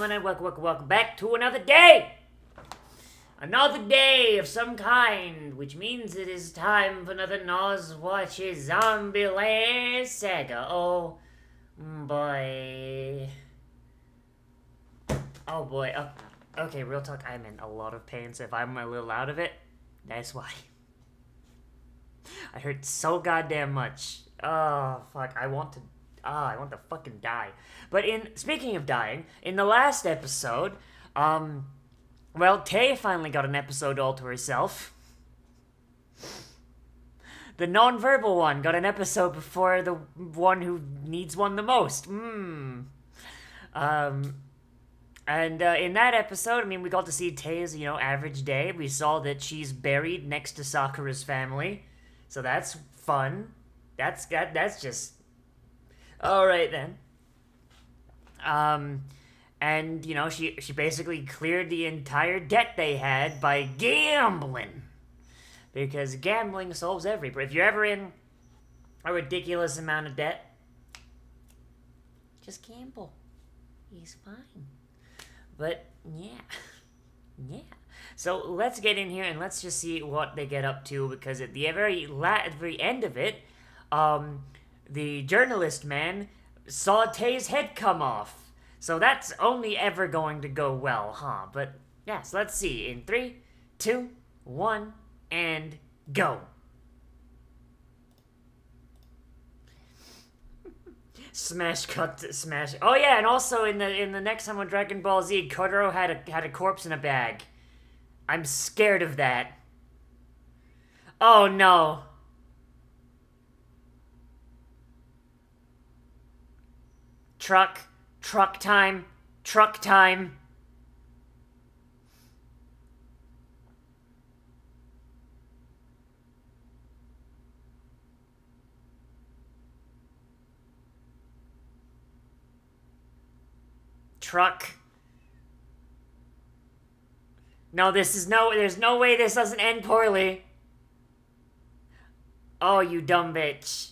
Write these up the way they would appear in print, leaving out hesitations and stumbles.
gentlemen, and welcome back to another day! Another day of some kind, which means it is time for another Nozz Watches Zombieland Saga. Oh, boy. Oh, boy. Oh, okay, real talk, I'm in a lot of pain, so if I'm a little out of it, that's why. I hurt so goddamn much. Oh, fuck, I want to fucking die. But speaking of dying, in the last episode, well, Tay finally got an episode all to herself. The non-verbal one got an episode before the one who needs one the most. And in that episode, I mean, we got to see Tay's, average day. We saw that she's buried next to Sakura's family. So that's fun. That's just... Alright then. And, she basically cleared the entire debt they had by gambling. Because gambling solves every... If you're ever in a ridiculous amount of debt, just gamble. He's fine. But, yeah. Yeah. So, let's get in here and let's just see what they get up to, because at the very end of it, the journalist man saw Tay's head come off. So that's only ever going to go well, huh? But, yeah, so let's see. In 3, 2, 1, and go. Smash cut to smash. Oh yeah, and also in the next time on Dragon Ball Z, Kotaro had a corpse in a bag. I'm scared of that. Oh no. Truck time. Truck time. Truck. No, there's no way this doesn't end poorly. Oh, you dumb bitch.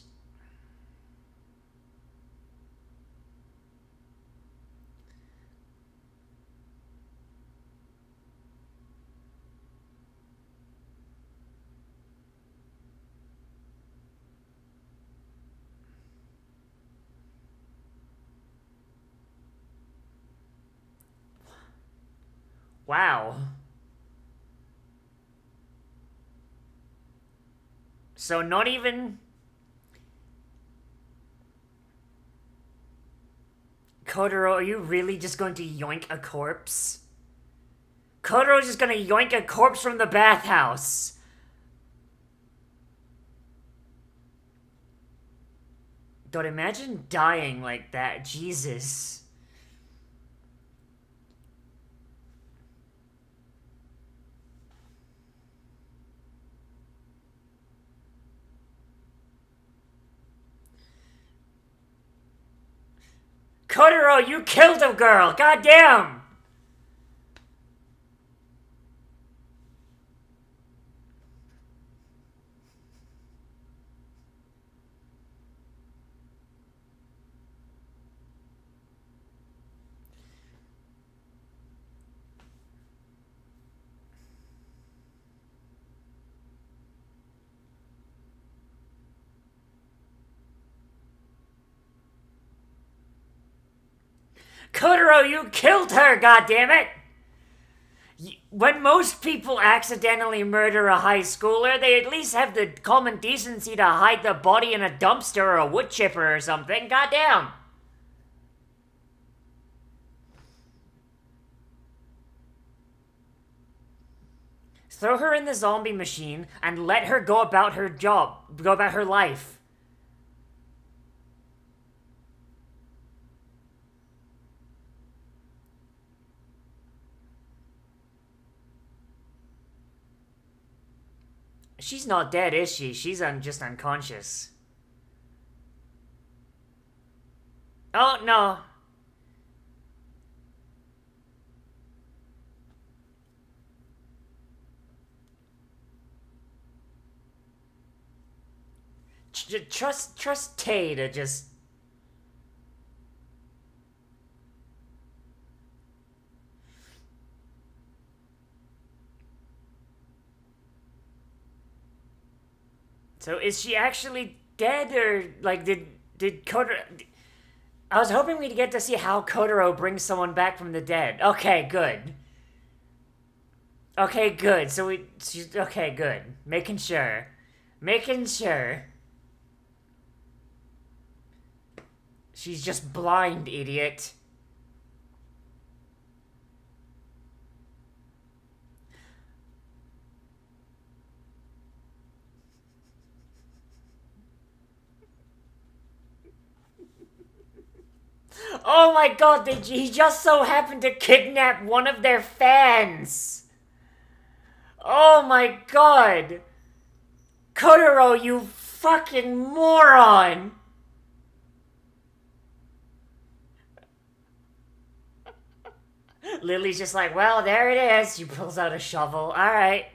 Wow. So not even... Kotaro, are you really just going to yoink a corpse? Kotaro's just gonna yoink a corpse from the bathhouse. God, imagine dying like that. Jesus. Kotaro, you killed a girl! Goddamn! Kotaro, you killed her, goddammit! When most people accidentally murder a high schooler, they at least have the common decency to hide the body in a dumpster or a wood chipper or something. Goddamn! Throw her in the zombie machine and let her go about her job, go about her life. She's not dead, is she? She's just unconscious. Oh, no. Trust Tay to just... So is she actually dead, or like did Kotaro? I was hoping we'd get to see how Kotaro brings someone back from the dead. Okay, good. Okay, good. So she's okay, good. Making sure. Making sure. She's just blind, idiot. Oh my god, he just so happened to kidnap one of their fans! Oh my god! Kotaro, you fucking moron! Lily's just like, well, there it is. She pulls out a shovel. Alright.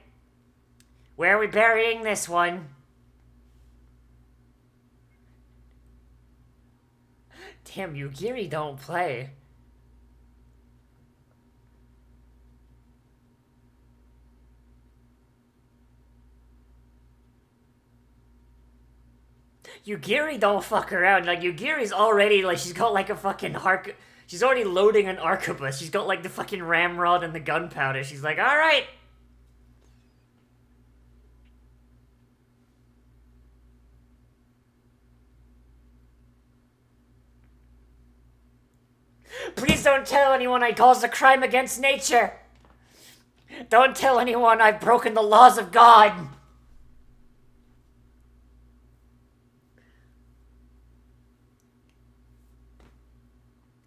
Where are we burying this one? Damn, Yugiri don't play. Yugiri don't fuck around. Like, Yugiri's already, like, she's got, like, a fucking she's already loading an arquebus. She's got, like, the fucking ramrod and the gunpowder. She's like, alright. Please don't tell anyone I caused a crime against nature. Don't tell anyone I've broken the laws of God.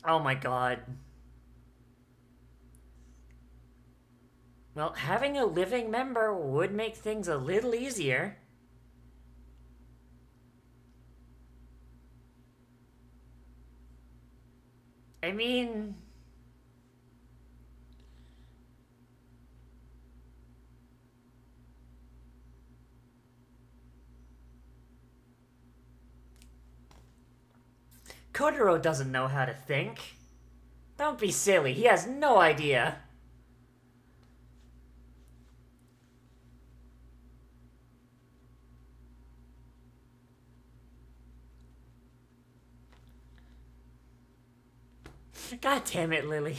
Oh my god. Well, having a living member would make things a little easier. I mean... Kotaro doesn't know how to think. Don't be silly, he has no idea. God damn it, Lily.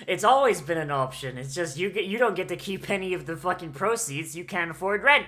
It's always been an option. It's just you don't get to keep any of the fucking proceeds. You can't afford rent.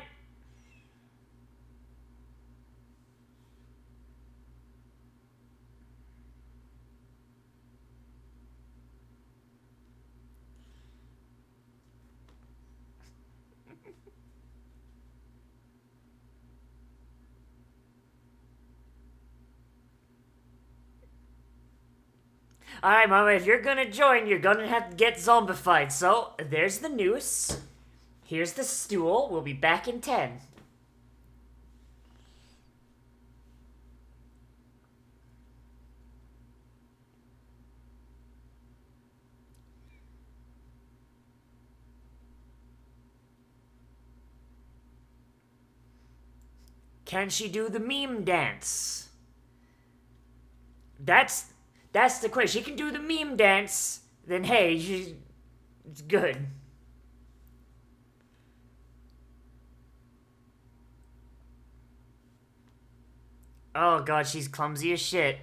Alright, Mama, if you're gonna join, you're gonna have to get zombified. So, there's the noose. Here's the stool. We'll be back in 10. Can she do the meme dance? That's the question. She can do the meme dance, then hey, it's good. Oh god, she's clumsy as shit.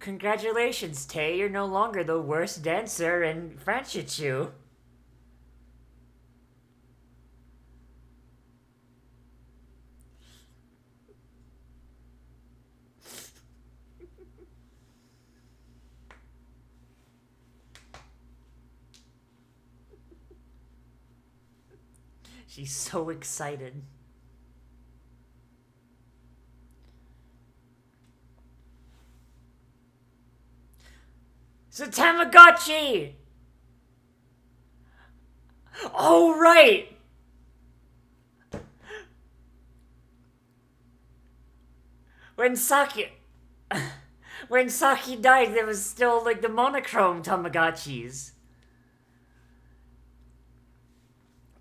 Congratulations, Tay. You're no longer the worst dancer in Franchichu. She's so excited. It's a Tamagotchi! Oh, right! When Saki died, there was still, like, the monochrome Tamagotchis.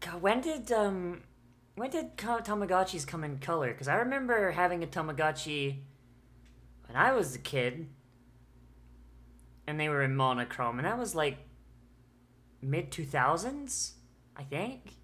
God, when did Tamagotchis come in color? Because I remember having a Tamagotchi when I was a kid, and they were in monochrome, and that was like mid 2000s, I think.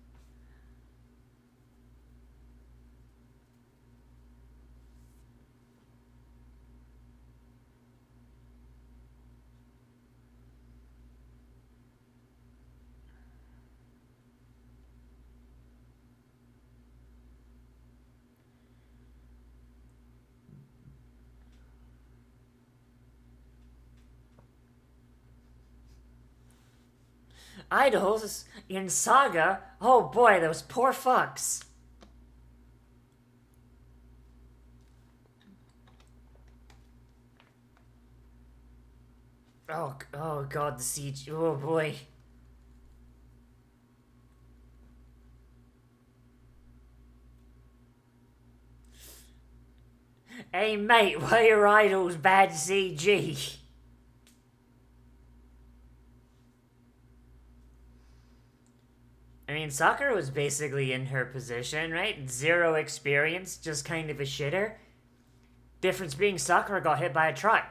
Idols in Saga? Oh boy, those poor fucks. Oh god, the siege. Oh boy. Hey mate, why are your idols bad CG? I mean, Sakura was basically in her position, right? Zero experience, just kind of a shitter. Difference being Sakura got hit by a truck.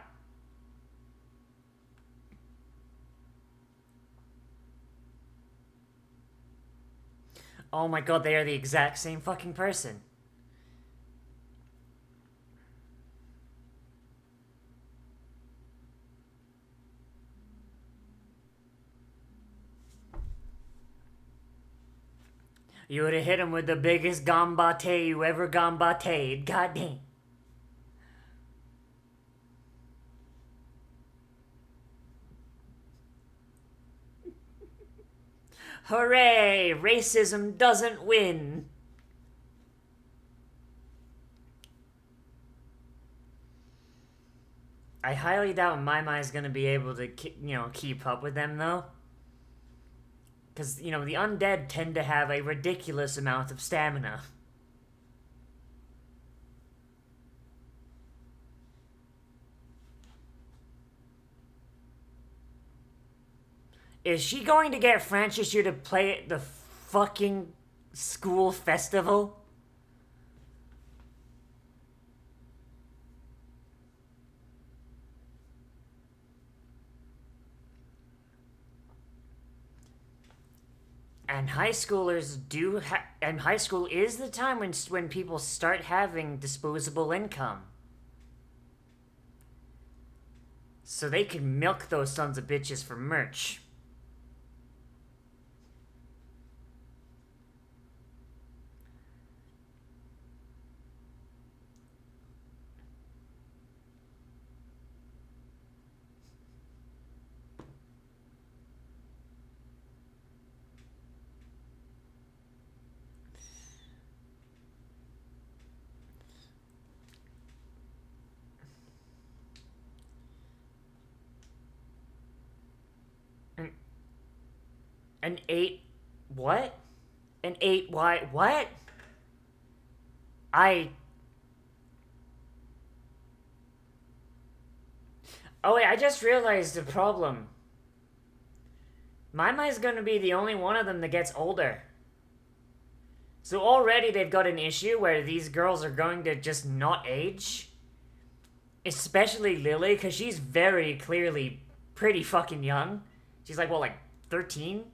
Oh my god, they are the exact same fucking person. You would have hit him with the biggest gambate you ever gambateed. God damn. Hooray! Racism doesn't win. I highly doubt Mai is gonna be able to, keep up with them though. Because, the undead tend to have a ridiculous amount of stamina. Is she going to get Francis here to play at the fucking school festival? And high schoolers and high school is the time when people start having disposable income. So they can milk those sons of bitches for merch. An 8... What? An 8... Why? What? Oh wait, I just realized the problem. Mai's gonna be the only one of them that gets older. So already they've got an issue where these girls are going to just not age. Especially Lily, because she's very clearly pretty fucking young. She's like, what, like 13?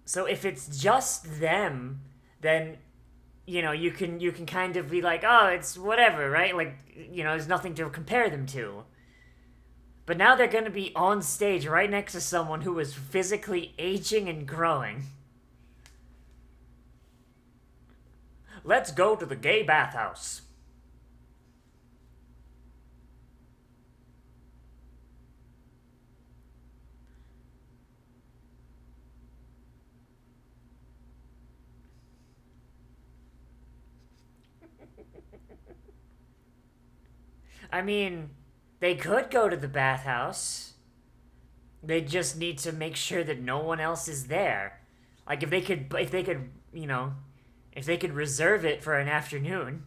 So if it's just them, then you can kind of be like, oh, it's whatever, right? Like, there's nothing to compare them to. But now they're going to be on stage right next to someone who is physically aging and growing. Let's go to the gay bathhouse. I mean, they could go to the bathhouse. They just need to make sure that no one else is there. Like if they could, if they could reserve it for an afternoon.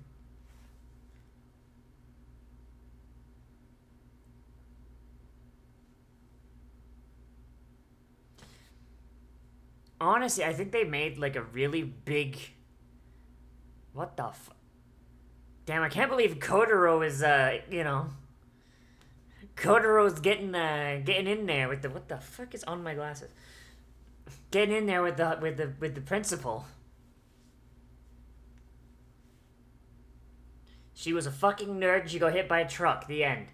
honestly, I think they made like a really big. What the Damn, I can't believe Kotaro is, Kotaro's getting in there with the. What the fuck is on my glasses? Getting in there with the principal. She was a fucking nerd. She got hit by a truck. The end.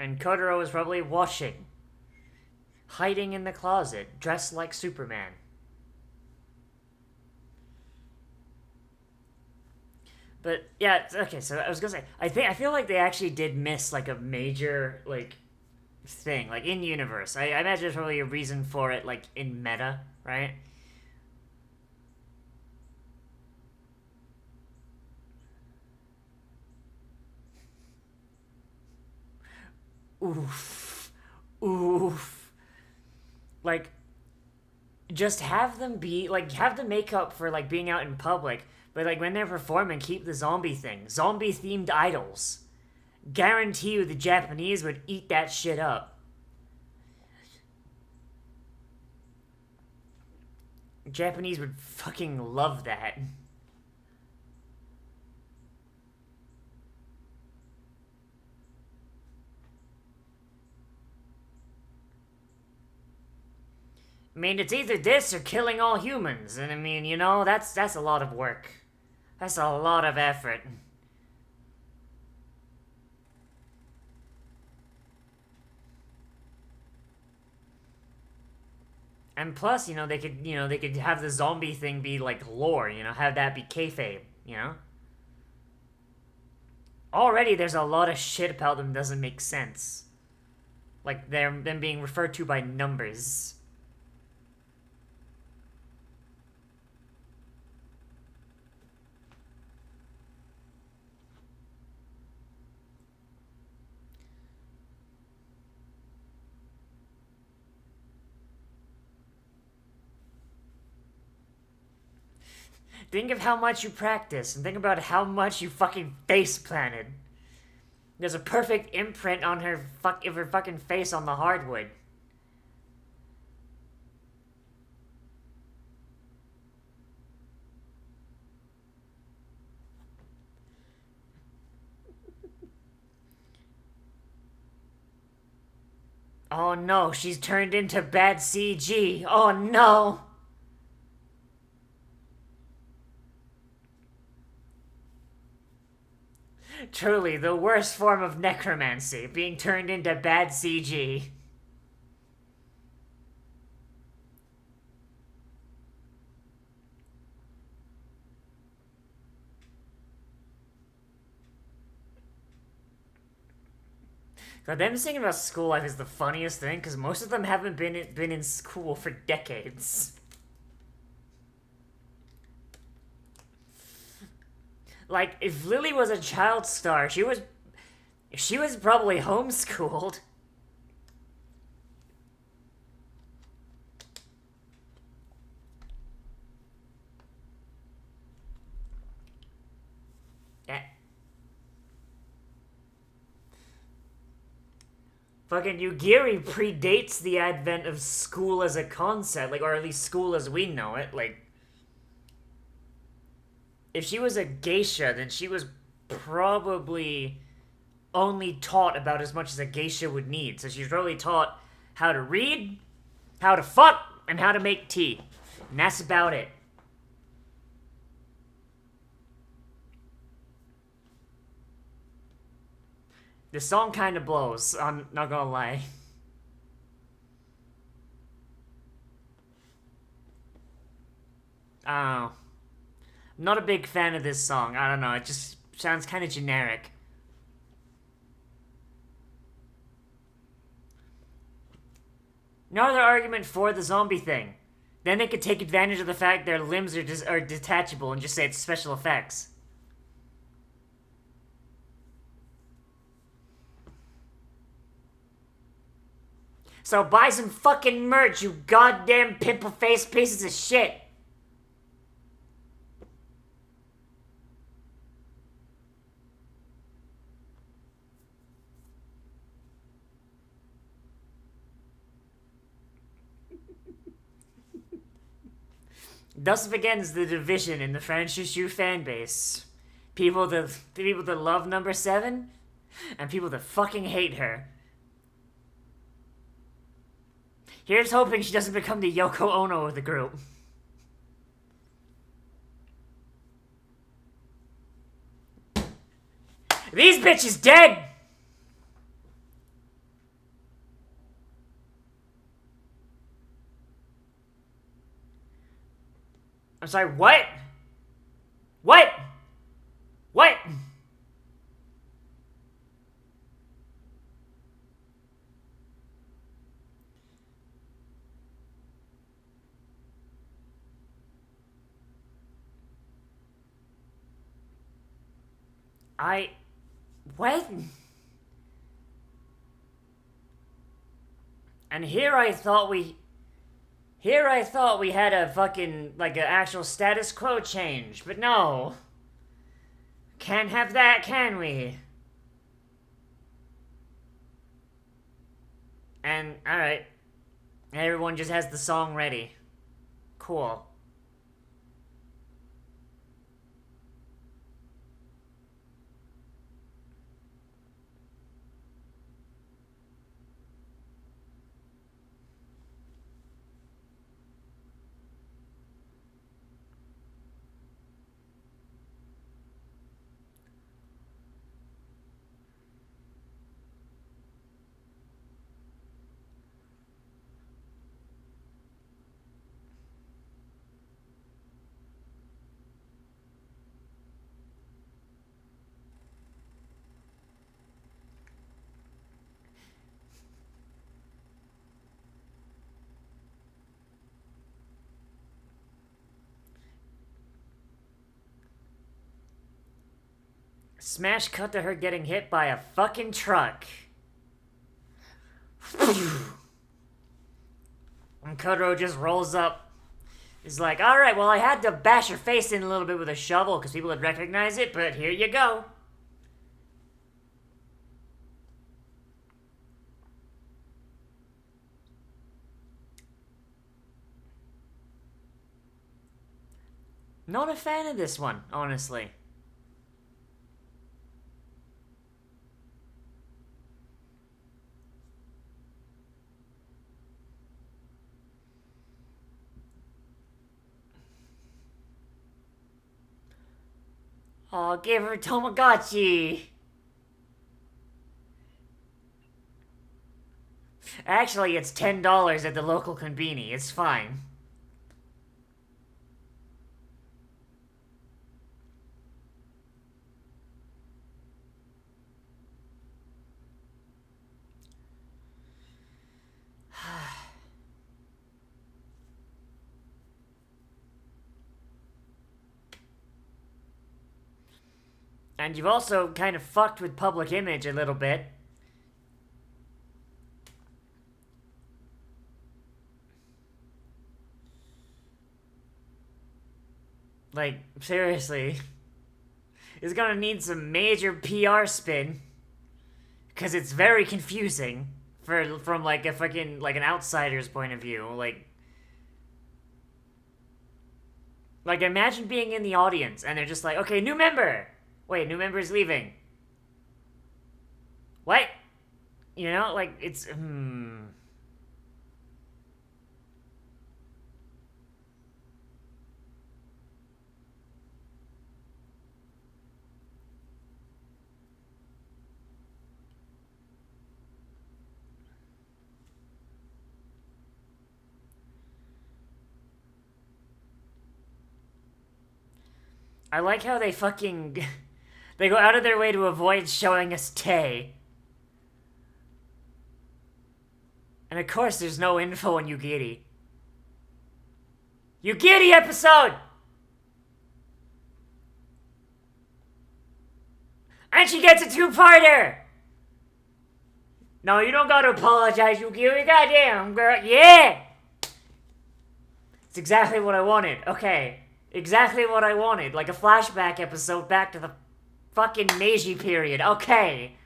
And Kotaro is probably washing. Hiding in the closet, dressed like Superman. But yeah, okay, so I was gonna say, I feel like they actually did miss like a major like thing, like in universe. I imagine there's probably a reason for it, like in meta, right? Oof. Oof. Like, just have them be, like, have the makeup for, like, being out in public, but, like, when they're performing, keep the zombie thing. Zombie-themed idols. Guarantee you the Japanese would eat that shit up. Japanese would fucking love that. I mean, it's either this or killing all humans, and I mean, you know, that's a lot of work. That's a lot of effort. And plus, they could have the zombie thing be like lore, have that be kayfabe, Already, there's a lot of shit about them that doesn't make sense. Like, them being referred to by numbers. Think of how much you practice, and think about how much you fucking face planted. There's a perfect imprint on her fucking face on the hardwood. Oh no, she's turned into bad CG. Oh no! Truly, the worst form of necromancy, being turned into bad CG. God, them thinking about school life is the funniest thing, because most of them haven't been in school for decades. Like, if Lily was a child star, she was probably homeschooled. Yeah. Fucking Yugiri predates the advent of school as a concept, like, or at least school as we know it, like... If she was a geisha, then she was probably only taught about as much as a geisha would need. So she's probably taught how to read, how to fuck, and how to make tea. And that's about it. The song kind of blows, I'm not gonna lie. Oh. Not a big fan of this song. I don't know. It just sounds kind of generic. Another argument for the zombie thing. Then they could take advantage of the fact their limbs are detachable and just say it's special effects. So buy some fucking merch, you goddamn pimple-faced pieces of shit! Thus begins the division in the Franchushu fanbase. People that love number 7, and people that fucking hate her. Here's hoping she doesn't become the Yoko Ono of the group. These bitches dead! I'm sorry, what? What? What? What? And here I thought we had a fucking, like, an actual status quo change, but no. Can't have that, can we? And, alright. Everyone just has the song ready. Cool. Smash cut to her getting hit by a fucking truck. And Kotaro just rolls up. He's like, alright, well, I had to bash her face in a little bit with a shovel because people would recognize it, but here you go. Not a fan of this one, honestly. Oh, give her Tamagotchi! Actually, it's $10 at the local conveni. It's fine. And you've also kind of fucked with public image a little bit. Like, seriously. It's gonna need some major PR spin. Because it's very confusing. From like a fucking, like an outsider's point of view. Like imagine being in the audience and they're just like, okay, new member! Wait, new member is leaving. What? You know, like, it's, I like how they fucking... They go out of their way to avoid showing us Tay. And of course there's no info on Yugiri. Yugiri episode! And she gets a two-parter! No, you don't gotta apologize, Yugiri. Goddamn, girl. Yeah! It's exactly what I wanted. Okay. Exactly what I wanted. Like a flashback episode back to the fucking Meiji period. Okay.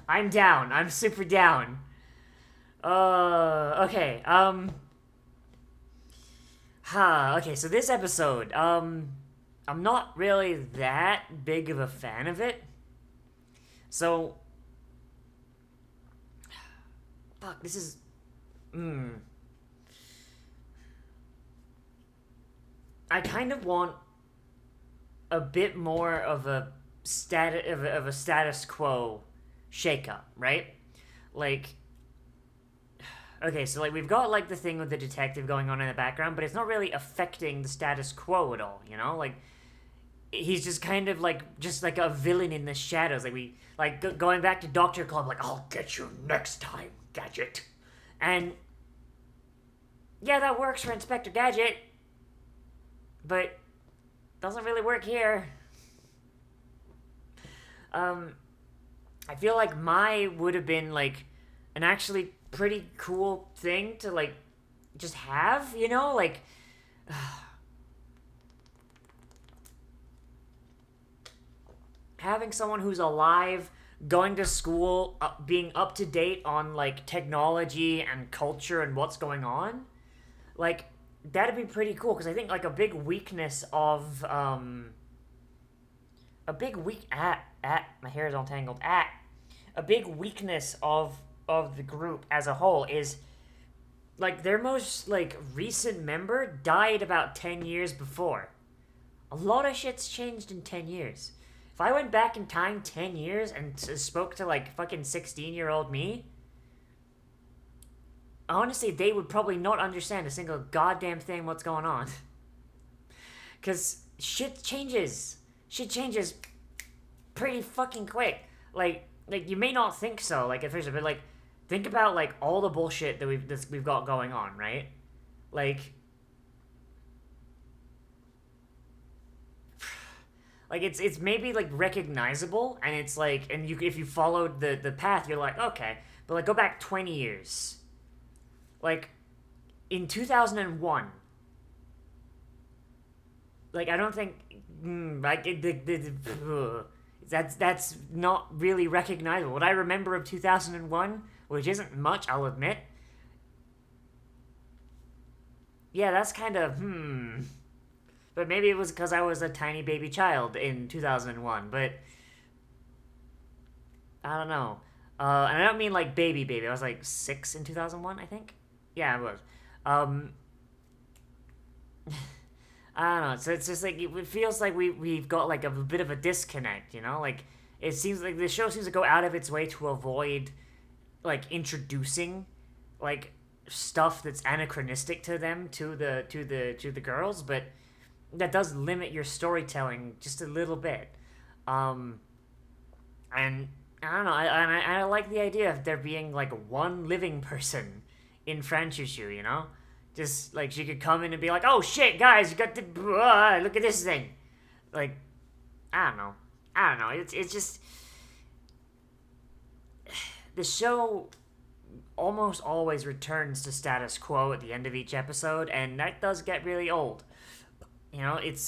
I'm down. I'm super down. Okay. Okay, so this episode, I'm not really that big of a fan of it. So, fuck, this is, I kind of want a bit more of a status quo shakeup, right? Like, okay, so like we've got like the thing with the detective going on in the background, but it's not really affecting the status quo at all, you know? Like, he's just kind of like just like a villain in the shadows. Like we like going back to Dr. Club, like I'll get you next time, Gadget. And yeah, that works for Inspector Gadget, but doesn't really work here. I feel like Mai would have been like an actually pretty cool thing to like just have, you know, like having someone who's alive, going to school, being up to date on like technology and culture and what's going on, like that'd be pretty cool. Because I think like a big weakness of my hair is all tangled. A big weakness of the group as a whole is like their most like recent member died about 10 years before. A lot of shit's changed in 10 years. If I went back in time 10 years and spoke to like fucking 16-year-old me, honestly, they would probably not understand a single goddamn thing what's going on. Because shit changes. Shit changes pretty fucking quick. Like you may not think so, like at first, but like think about like all the bullshit that we've got going on, right? Like it's maybe like recognizable, and it's like, and you if you followed the path, you're like, okay, but like go back 20 years, like in 2001, like I don't think that's not really recognizable. What I remember of 2001, which isn't much, I'll admit. Yeah, that's kind of But maybe it was because I was a tiny baby child in 2001, but I don't know. And I don't mean like baby. I was like 6 in 2001, I think. Yeah, I was. I don't know. So it's just like it feels like we've got like a bit of a disconnect, you know? Like it seems like the show seems to go out of its way to avoid like introducing like stuff that's anachronistic to them to the girls, but that does limit your storytelling just a little bit. And I don't know. I like the idea of there being like one living person in Franchushu, you know? Just like she could come in and be like, "Oh shit, guys, you got the look at this thing." Like, I don't know. It's just the show almost always returns to status quo at the end of each episode, and that does get really old. You know, it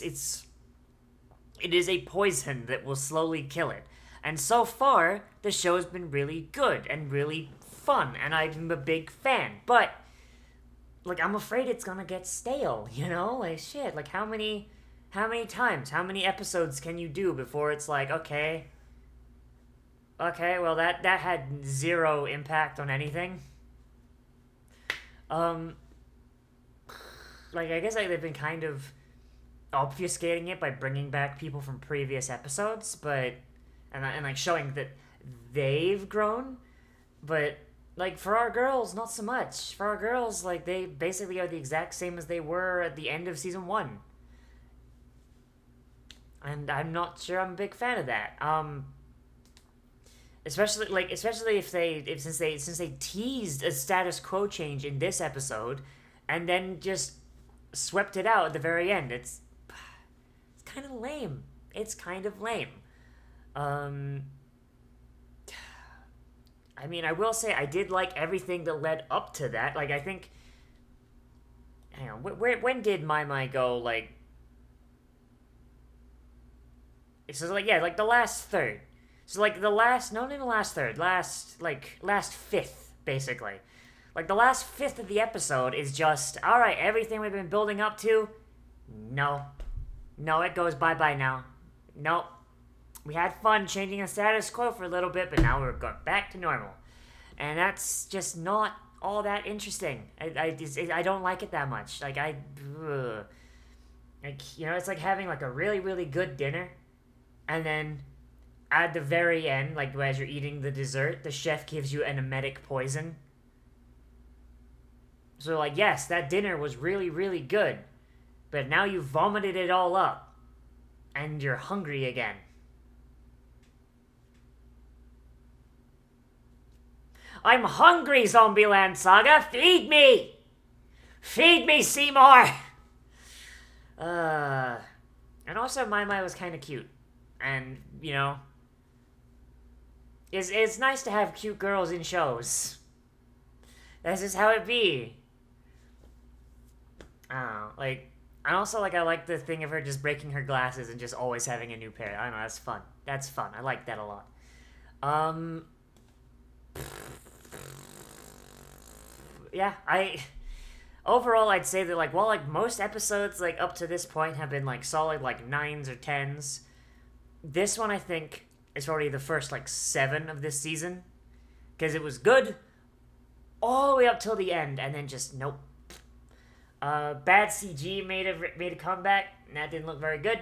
is a poison that will slowly kill it. And so far, the show's been really good and really fun, and I'm a big fan. But like, I'm afraid it's gonna get stale, you know? Like, shit, like, how many times, how many episodes can you do before it's like, okay, well, that had zero impact on anything? Like, I guess, like, they've been kind of obfuscating it by bringing back people from previous episodes, but, and like, showing that they've grown, but like, for our girls, not so much. For our girls, like, they basically are the exact same as they were at the end of season 1. And I'm not sure I'm a big fan of that. Especially since they teased a status quo change in this episode, and then just swept it out at the very end. It's kind of lame. It's kind of lame. I mean, I will say I did like everything that led up to that. Like, I think... Hang on, when did My go, like... So, like, yeah, like the last third. So, like, the last... No, not even the last third. Last fifth, basically. Like, the last fifth of the episode is just, alright, everything we've been building up to... No. No, it goes bye-bye now. Nope. We had fun changing the status quo for a little bit, but now we're going back to normal. And that's just not all that interesting. I don't like it that much. Like, you know, it's like having, like, a really, really good dinner, and then at the very end, like, as you're eating the dessert, the chef gives you an emetic poison. So, like, yes, that dinner was really, really good, but now you vomited it all up, and you're hungry again. I'm hungry, Zombieland Saga! Feed me! Feed me, Seymour! And also, My was kind of cute. And, you know... It's nice to have cute girls in shows. That's just how it be. I don't know, like... And also, like, I like the thing of her just breaking her glasses and just always having a new pair. I don't know, that's fun. That's fun. I like that a lot. Yeah, overall, I'd say that, like, while, like, most episodes, like, up to this point have been, like, solid, like, 9s or 10s, this one, I think, is probably the first, like, 7 of this season, because it was good all the way up till the end, and then just, nope. Bad CG made a comeback, and that didn't look very good.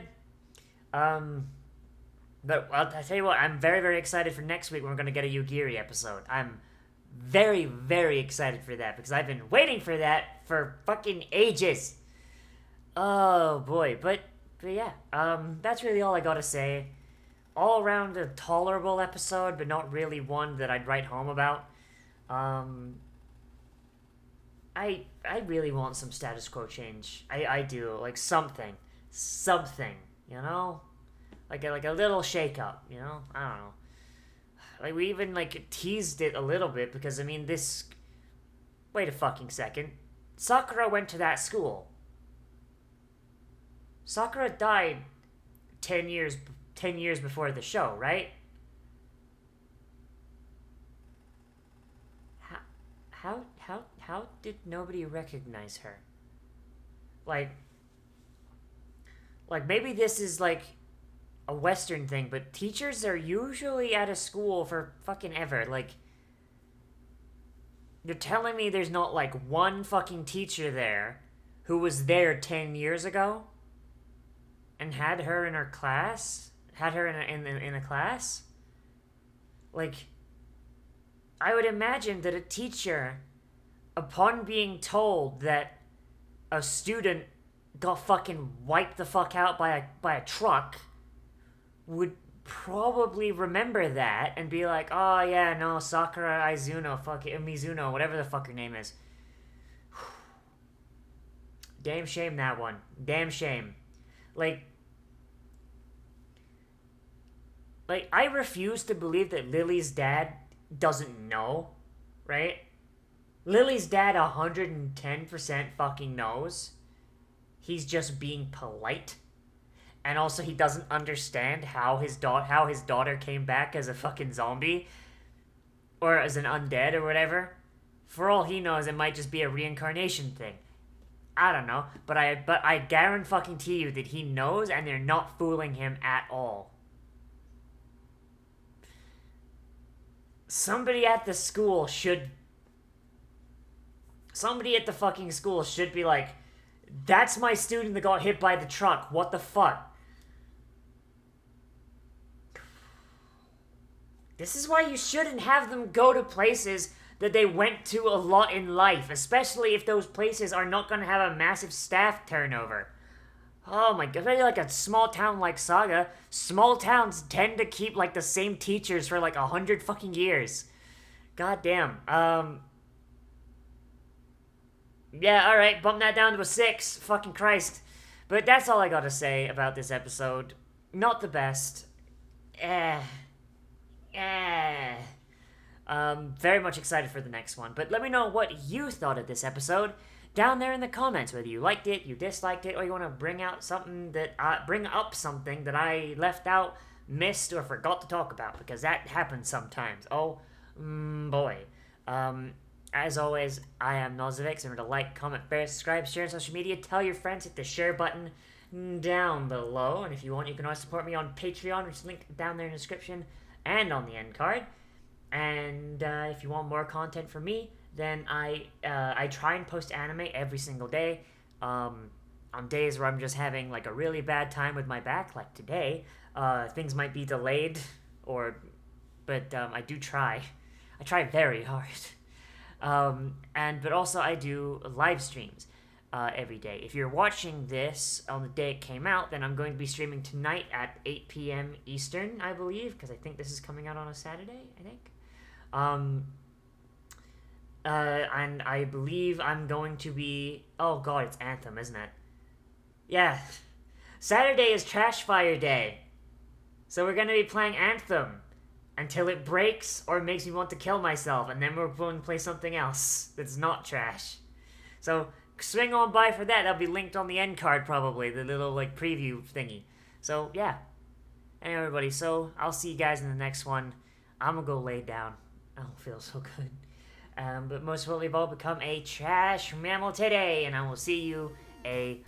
But I'll tell you what, I'm very, very excited for next week when we're going to get a Yugiri episode. I'm very, very excited for that, because I've been waiting for that for fucking ages. Oh, boy. But yeah, that's really all I gotta say. All around a tolerable episode, but not really one that I'd write home about. I really want some status quo change. I do. Like, something, you know? Like a little shake-up, you know? I don't know. Like, we even, like, teased it a little bit, because, I mean, this... Wait a fucking second. Sakura went to that school. Sakura died 10 years before the show, right? How did nobody recognize her? Like, maybe this is, like... a Western thing, but teachers are usually at a school for fucking ever. Like, you're telling me there's not, like, one fucking teacher there who was there 10 years ago and had her in her class? Had her in a class? Like, I would imagine that a teacher, upon being told that a student got fucking wiped the fuck out by a truck, would probably remember that and be like, oh yeah, no, Sakura Mizuno, whatever the fuck her name is. Damn shame, that one. Damn shame. Like, I refuse to believe that Lily's dad doesn't know, right? Lily's dad 110% fucking knows. He's just being polite. And also, he doesn't understand how his daughter came back as a fucking zombie. Or as an undead or whatever. For all he knows, it might just be a reincarnation thing. I don't know. But I guarantee you that he knows, and they're not fooling him at all. Somebody at the fucking school should be like, that's my student that got hit by the truck. What the fuck? This is why you shouldn't have them go to places that they went to a lot in life, especially if those places are not going to have a massive staff turnover. Oh my god, like a small town like Saga, small towns tend to keep like the same teachers for like 100 fucking years. God damn. Yeah, alright, bump that down to a 6. Fucking Christ. But that's all I gotta say about this episode. Not the best. Very much excited for the next one. But let me know what you thought of this episode down there in the comments. Whether you liked it, you disliked it, or you want to bring up something that I left out, missed, or forgot to talk about, because that happens sometimes. Oh, boy. As always, I am Nozz. Remember to like, comment, bear, subscribe, share on social media, tell your friends, hit the share button down below. And if you want, you can always support me on Patreon, which is linked down there in the description and on the end card. And if you want more content from me, then I try and post anime every single day. On days where I'm just having like a really bad time with my back, like today, things might be delayed, but I do try. I try very hard. But also I do live streams every day. If you're watching this on the day it came out, then I'm going to be streaming tonight at 8 p.m. Eastern, I believe, because I think this is coming out on a Saturday, I think. And I believe I'm going to be... Oh god, it's Anthem, isn't it? Yeah. Saturday is Trash Fire Day. So we're going to be playing Anthem until it breaks or makes me want to kill myself, and then we're going to play something else that's not trash. So swing on by for that. That'll be linked on the end card probably, the little like preview thingy. So yeah. Anyway, everybody, so I'll see you guys in the next one. I'm gonna go lay down. I don't feel so good. But most importantly, we've all become a trash mammal today, and I will see you a